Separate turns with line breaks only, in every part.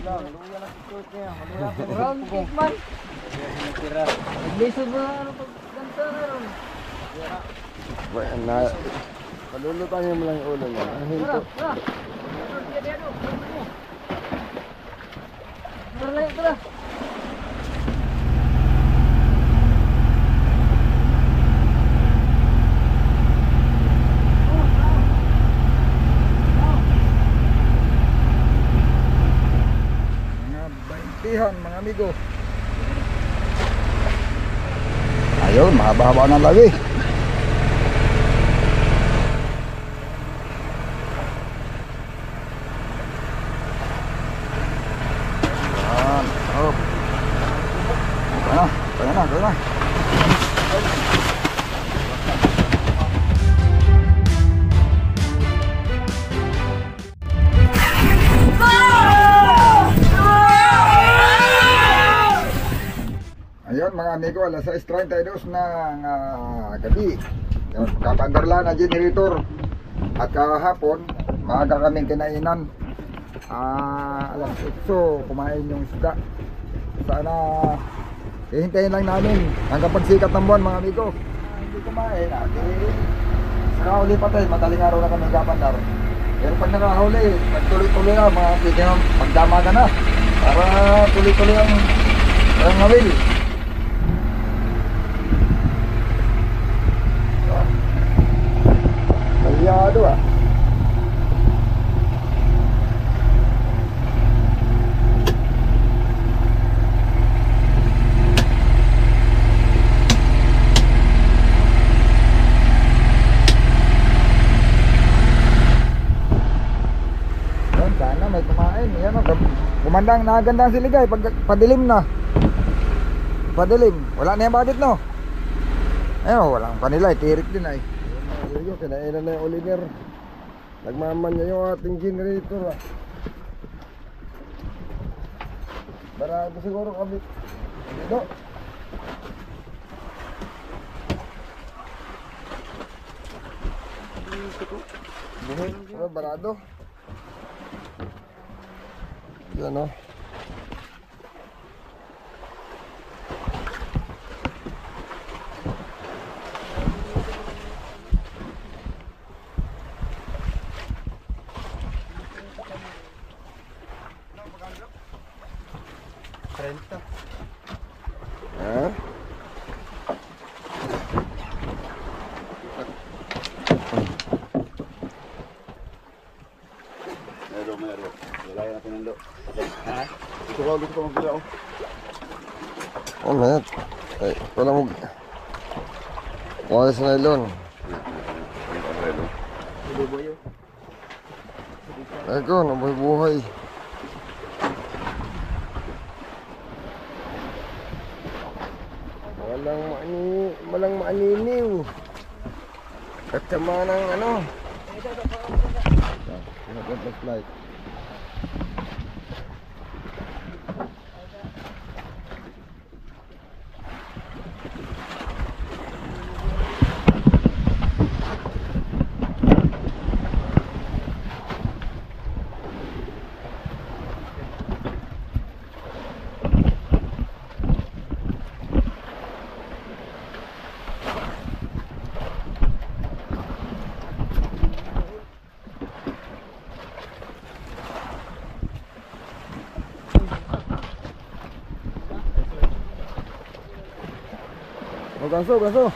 Lang, luya na ikot niya. Round kick man. Naglisod mo na ano pag ganito na ron.
Palulutangin mo lang yung ulo niya. Ang hinto.
Tara.
Mga amigo. Ayun, mahaba-haba ng labi. Yan, oh. Kaya na. Ayun mga amigo, alas 6:32 ng gabi. Kapandar lang ang generator. At kahapon, maaga kaming kinainan. Alas 8 kumain yung isda. Sana hihintayin lang namin hanggang pagsikat ng buwan mga amigo. Hindi kumain, nakahuli pa tayo, madaling araw na kami kapandar. Pero pag nakahuli, magtuloy-tuloy na, pwede na magdama ka na para tuloy-tuloy ang ngawil. Masyado sana may kumain. Yan o, kumandang nagandang siligay pag padilim na. Padilim, wala na yung budget no. Ayun, walang panila, tirik din ay. Ayun, kinainan na yung Oliver. Nagmaman niya yung ating generator Barado siguro kami dito. Buhay, barado. Yan o.
Meron. Wala natin ng lo. Ha? Dito ko magbila.
Oh, man. Ay, wala mo. Wala sa nylon. Ay ko, nabuhay-buhay. Walang maaniniw. At sama ng ano. Flight. Ganso.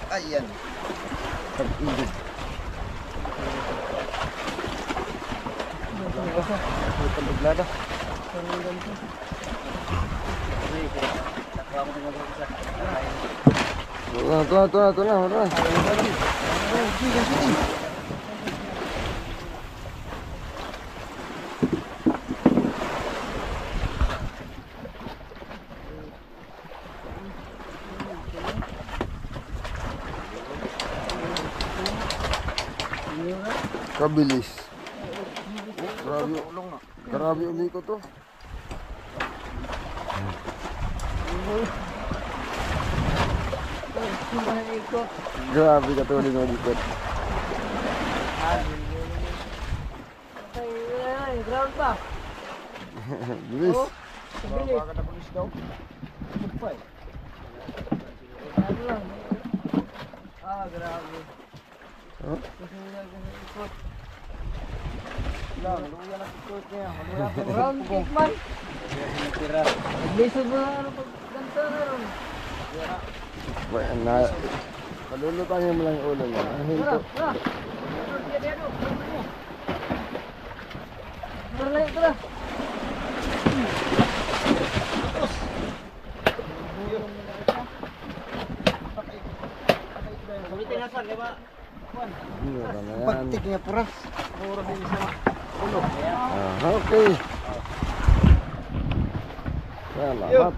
Ayan. Pag-ibig. Pag-iglada. Ito na. Kabilis. Grabe uli ko to. Grabe ka to ulit ikot.
Ground pa.
Bilis.
Baka na pulis daw. Kupay. Ano lang. Grabe.
Huh?
Ikot. Lang, luya na ikot niya. Round kick man. Naglisod mo na ano pag ganta na ron.
Palulutangin mo lang yung ulo niya. Ang hinto.
Tara.
Pagtik
niya puras. Puro din sa ulo.
Okay. Salamat.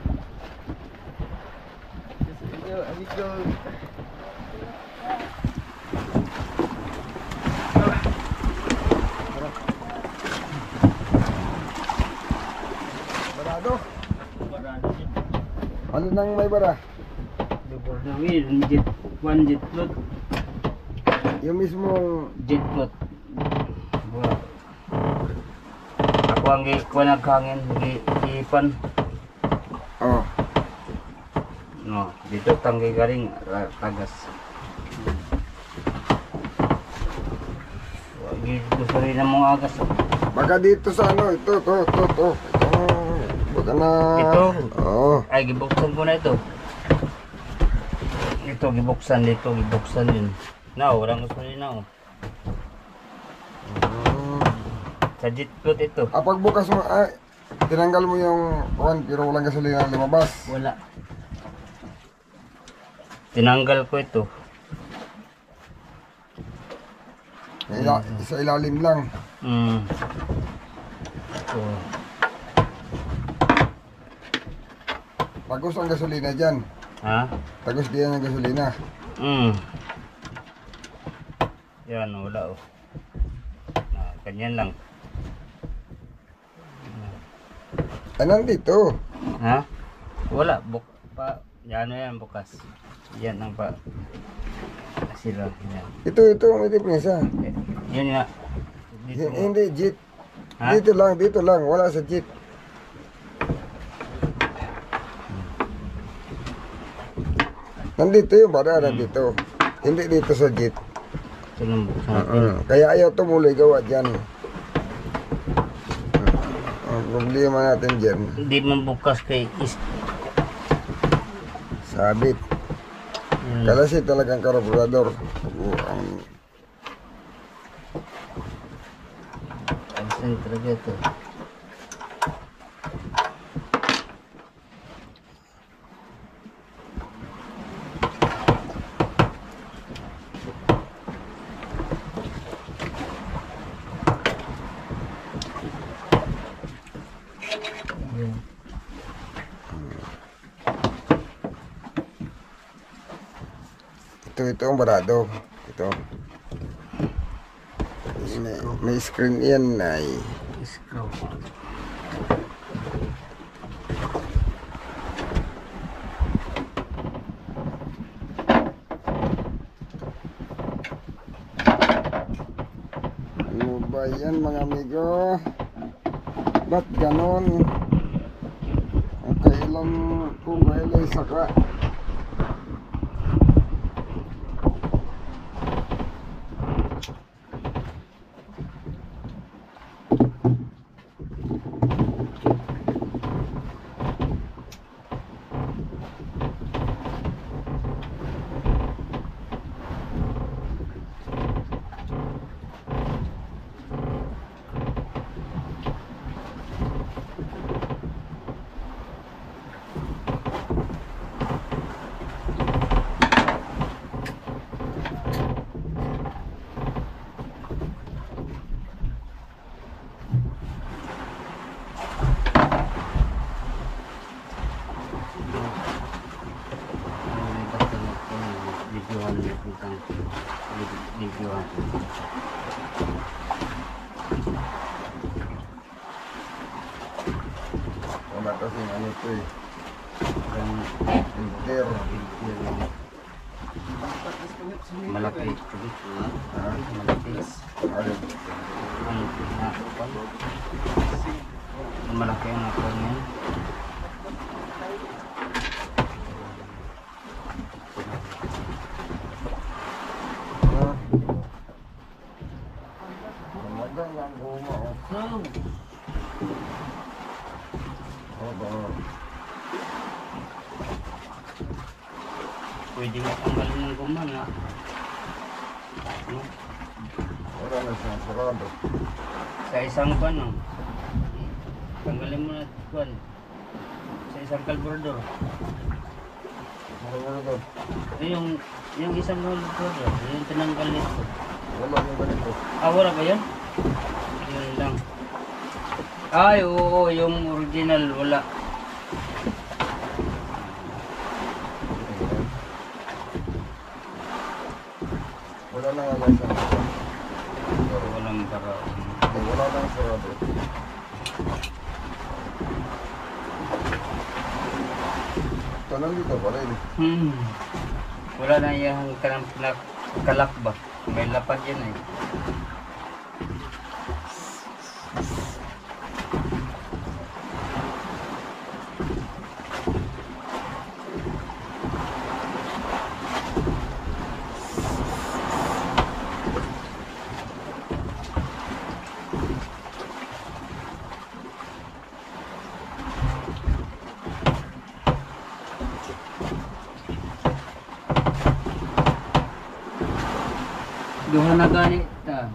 Barado. Ano nang may bara?
One jet float.
Yung mismong
Jet float. Ako ang nagkangin, ipan.
oh,
No, dito tanggi galing tagas. Gusto rin ng mga agas.
baka dito sa ano, ito. Baka na...
Ito?
Oo.
Ay, gibuksan ko na ito. Ito, gibuksan din. Na, walang gusto rin na. Sa jet float ito.
Pagbukas mo, tinanggal mo yung kuwan, pero walang gasolina na lumabas.
Wala. Tinanggal ko ito.
Sa ilalim lang.
Ito.
Tagos ang gasolina dyan.
Ha?
Tagos diyan ang gasolina.
Yan, wala oh. Ganyan lang.
Nandito.
Ha? Wala. Yan bukas. Yan ang pa. Sila. Yan.
Ito, may depensa.
Yun nga.
Hindi, jeep.
Ha?
Dito lang. Wala sa jeep. Nandito yung bara, nandito. Hindi dito sa jeep.
Ito lang buksan.
Kaya ayaw tumuloy gawa dyan. Ang problema natin dyan,
Hindi man bukas kay
sabit. Kasi talagang karburador.
Alisin talaga ito.
Ito ang barado. Ito. May screen yan ay.
Screw.
Ano ba yan mga amigo? Ba't ganon? Kung kailan saka.
Limpyuhan ko.
Wala kasi ano ito eh.
Ang
Filter.
malaki.
Ha?
Malaki.
Ayun.
Ang malaki ang nakuha niya.
Ha? Magandang ang guma oh. Opo.
Pwede matanggalin ng guma nga. No?
Wala na siyang sarado.
Sa isang kwan, no? Tanggalin mo na kwan. Sa isang carburetor.
Wala na doon.
Yung isang carburetor, yung tinanggal nito.
Wala yung ganito.
Ah, wala ba yun? Yun lang. Ay, oo, yung original, wala.
Wala na nga lang siyang
Walang para.
wala nang sarado. Ito nandito pa rin.
Wala na yung kalak ba? May lapad yan eh. Duha na ganit ta.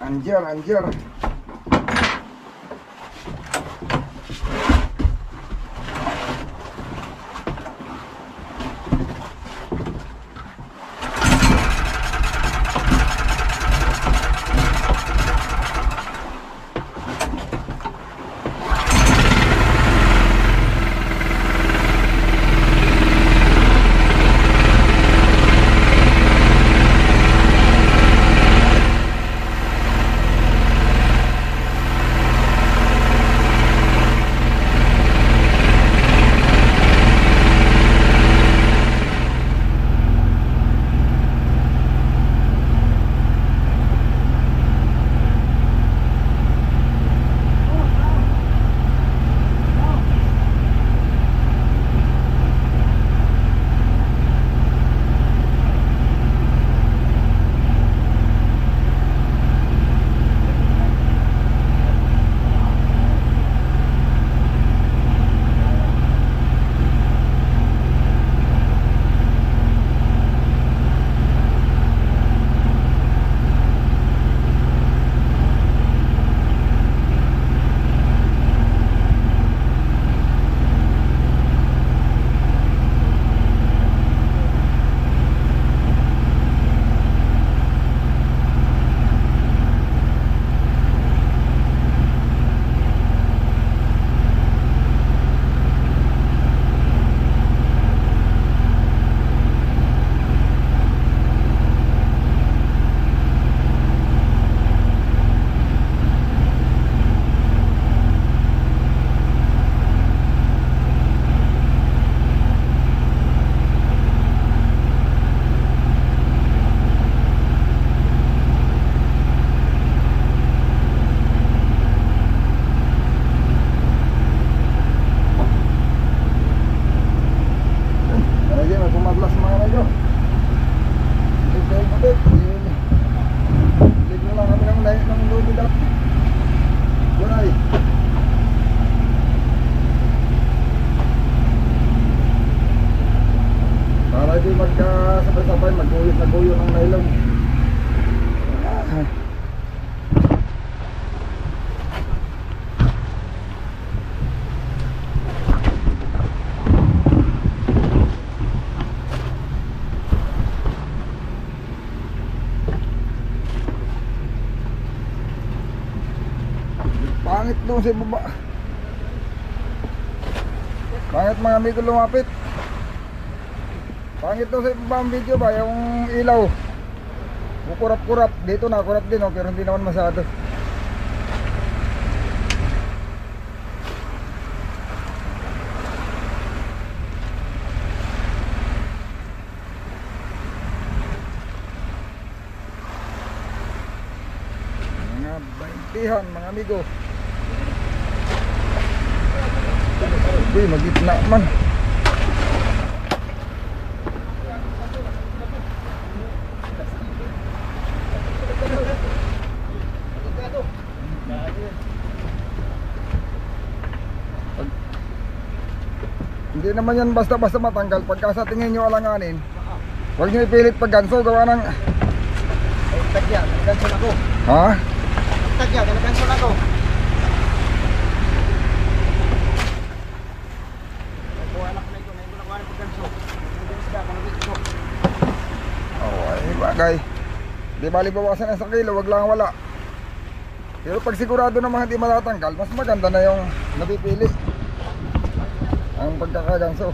Anjar, anjar. Pangit doon sa baba. Pangit mga amigo lumapit. Pangit doon sa baba ang video ba, yung ilaw. Kurap-kurap. Dito na kurap din oh, pero hindi naman masyado. Mga 20-han mga amigo. Uy, magitna man. Hindi naman yan basta-basta matanggal. Pagka sa tingin nyo alanganin, huwag nyo ipilit pag ganso. Gawa ng...
Tagya, ganso na ko.
Ha?
Tagya, ganso na ko.
Oh, ay bagay. Di bali bawasan ang 1 kilo, wag lang wala. Pero pag sigurado namang hindi matatanggal, mas maganda na yung napipili ang pagkakaganso.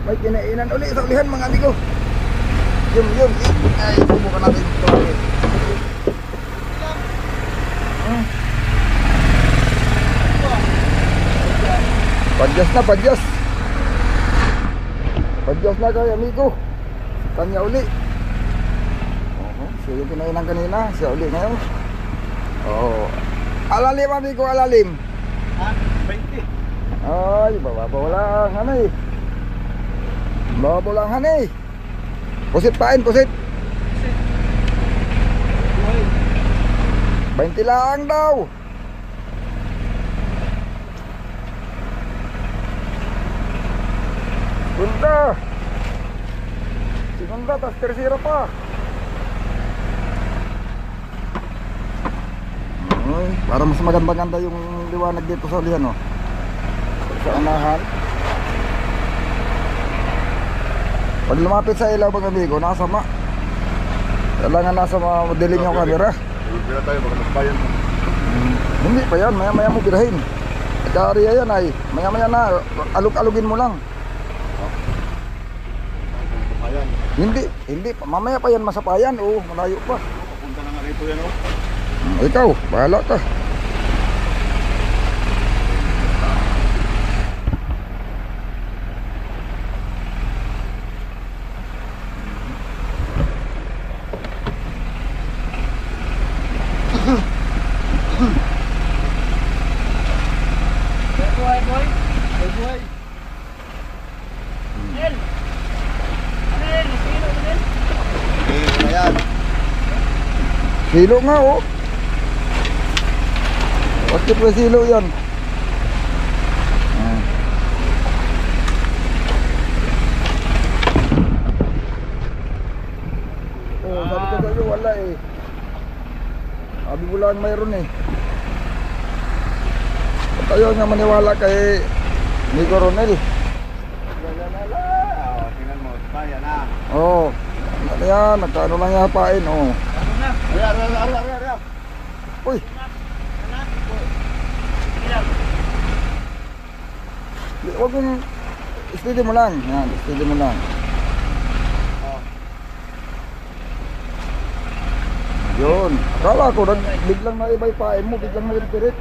May kinainan uli sa ulihan mga amigo. Yun. Ay, subukan natin ito. Padyas na, padyas. Padyas na kayo amigo. Kanya uli. Siya yung kinainan kanina. Siya uli ngayon. Alalim amigo, alalim.
Ha? 20.
Ay, babawala ang hanay. Babawala ang hanay. Pusit pain, pusit. 20 lang daw. Segunda. Segunda, tas tercera pa. Para mas maganda-ganda yung liwanag dito sa ulihan, no? Sa unahan. Pag lumapit sa ilaw mga amigo, nakasama. Kailangan nasa madilim yung camera.
Pila tayo, baka nagbayan mo.
Hindi pa yan, maya-maya mo birahin. Nagka-area yan ay, maya-maya na, alug-alugin mo lang.
Ayan.
Hindi, mamaya pa yan masapayan, malayo pa.
Papunta na nga rito yan, oh.
Ikaw, bahala ka.
Buhay, boy.
Buhay.
Nel. Ano yan? Sino mo din?
Ayan.
Silo nga oh. Bakit pa silo yan? Ah. Oh, sabi ko sa'yo, wala eh. Sabi mo lang mayroon eh. Ba't ayaw nga maniwala kay ni Coronel?
Tingnan mo, kaya na.
Oo. Ano yan, nagkaano lang yapain oh.
Ano na?
Ayan.
Uy,
Ilang.
huwag mong steady mo lang. Yan, steady mo lang. Yun. Kala ko, biglang naibay pain mo, biglang naipirit.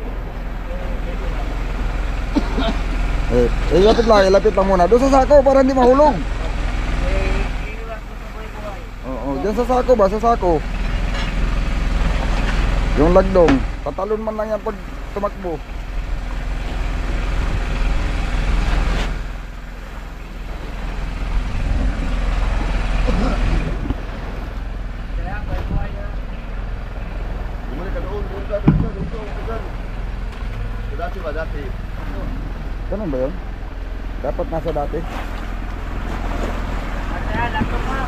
Ilapit lang muna. Doon sa sako para hindi mahulog.
Iiwas mo sa buhay-buhay.
Oo, dyan sa sako ba? Sa sako. Yung lagdong. Tatalon man lang yan pag tumakbo.
Kaya buhay-buhay na.
Bumalik ka doon. Dati ba, dati?
Ganun ba yun? Dapat nasa dati.
Kaya lang ito pa.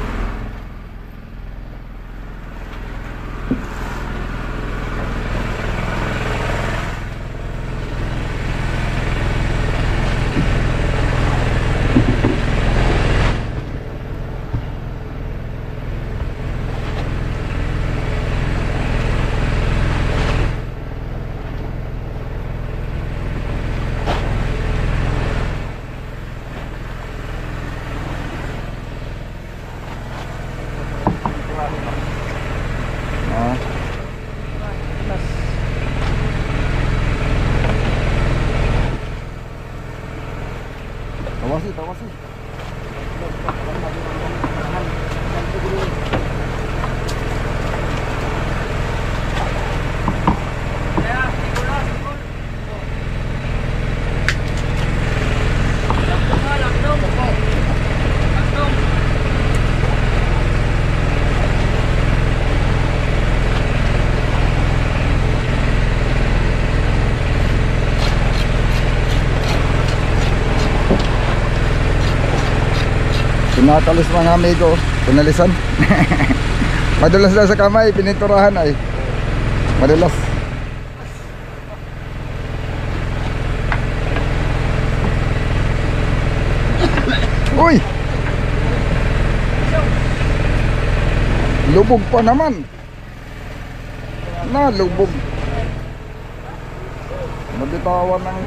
Ah. Tawasi.
Kaya, siguro. Lakdong.
Pinakalis mga amigo. Pinalisan. Madulas daw sa kamay. Pininturahan ay. Madulas. Uy! Lubog pa naman. Lubog. Mabitawan ng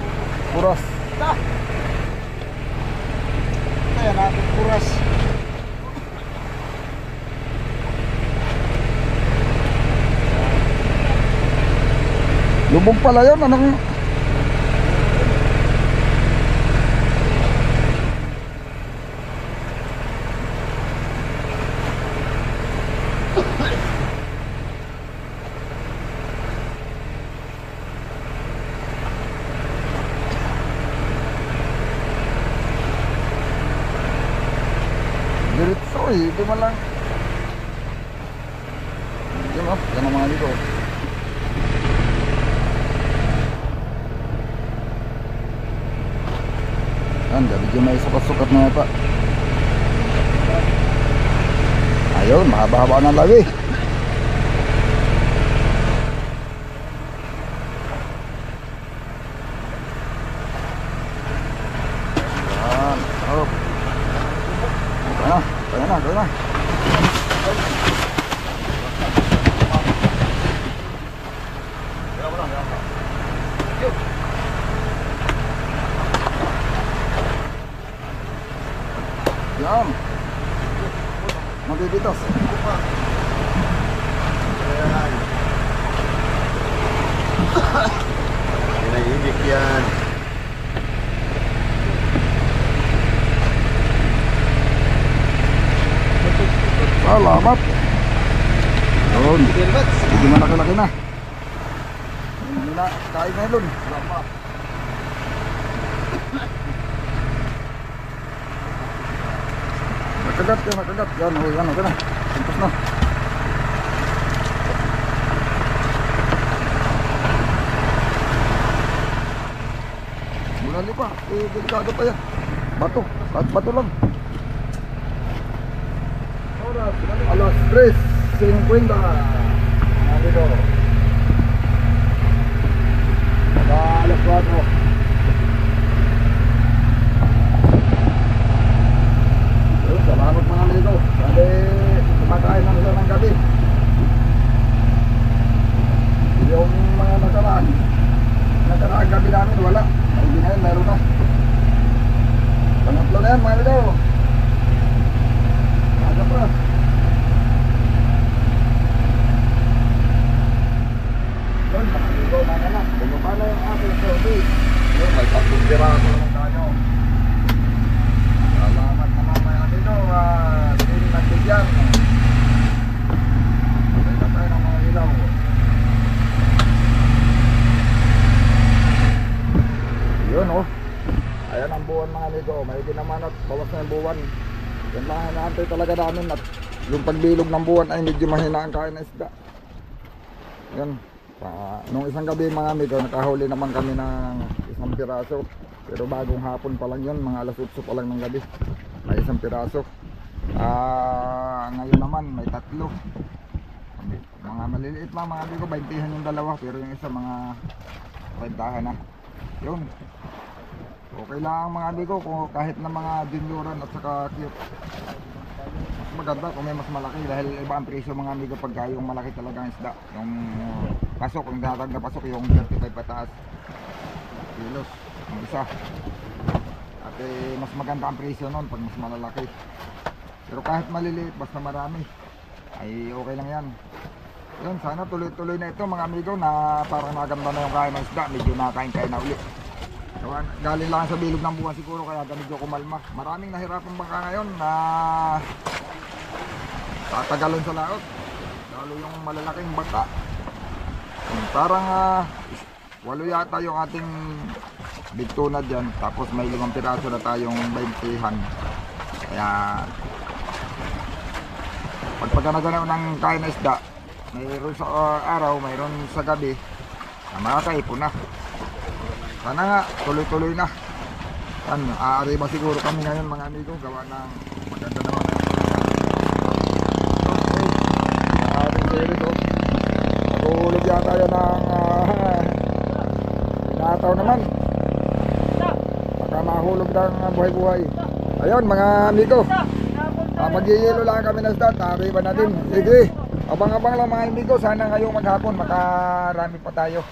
kuras.
Kaya natin kuras.
Lubog pala yun. Anong... Diretso eh. Hindi man lang. Yan o. Yan ang mga dito. Yan. Medyo may sukat-sukat na yata. Ayun. Mahaba-haba ng labi. Yan. Sarap. Kaya na. Yan. Mabibitas.
Pinahimik yan.
Salamat. Yun. Hindi malaki-laki na. Hindi na, kain na yun. Wala pa. Nakagat yan, nakagat. Yan, o yan, okay na. Simpas na. Mulali pa, delikado pa yan. Bato, kahit bato lang. Alas 3:50. Nandito. Alas 4. Salamat mga amigo. Kasi kumakain lang sila ng gabi. Yung mga nakaraan gabi namin wala. Hindi na yun, meron na. Pangatlo na yan mga amigo. Aga pa. Yun mga amigo, mga anak. Bumaba na yung aking survey. Yun, may pagkumbira ako naman tayo. Salamat naman mga amigo. Hindi nagbigyan. Pwede tayo ng mga ilaw. Yun oh. Ayan ang buwan mga amigo. May naman at bawas na yung buwan. Yan lang ang naantay talaga namin. At yung pagbilog ng buwan ay medyo mahina ang kain na isda. Yan. Nung isang gabi mga amigo, nakahuli naman kami ng isang piraso. Pero bagong hapon pa lang yun, mga alas 8 pa lang ng gabi. May isang piraso. Ngayon naman may 3. Mga maliliit lang mga amigo, 20 yung dalawa. Pero yung isa mga 20 na. Yun. Okay lang mga amigo kung kahit na mga dinuran at saka cute. Maganda kung may mas malaki dahil iba ang presyo mga amigo pagka yung malaki talagang isda. Yung pasok, yung datag na pasok yung 35 pataas kilos yung isa. At mas maganda ang presyo nun pag mas malalaki. Pero kahit maliliit basta marami ay okay lang yan. Yun, sana tuloy-tuloy na ito mga amigo na parang maganda na yung kain ng isda. Medyo nakain-kain na ulit. Galing lang sa bilog ng buwan siguro kaya medyo kumalma. Maraming nahirapan bangka ngayon na tatagalon sa laot. Lalo yung malalaking bangka. Parang 8 yata yung ating big tuna dyan. Tapos may 5 piraso na tayong 20han. Kaya pagpagana-ganaw ng kain na isda, mayroon sa araw, mayroon sa gabi, makakaipon na. Sana nga, tuloy-tuloy na. Yan, aariba siguro kami ngayon mga amigo, gawa ng maganda naman. Ating series oh. Matulog yata yan ng pinataw naman. Baka mahulog ng buhay-buhay. Ayun mga amigo, mag-iilo lang kami na start, aariba na din. Sige, abang-abang lang mga amigo, sana ngayong maghapon makarami pa tayo.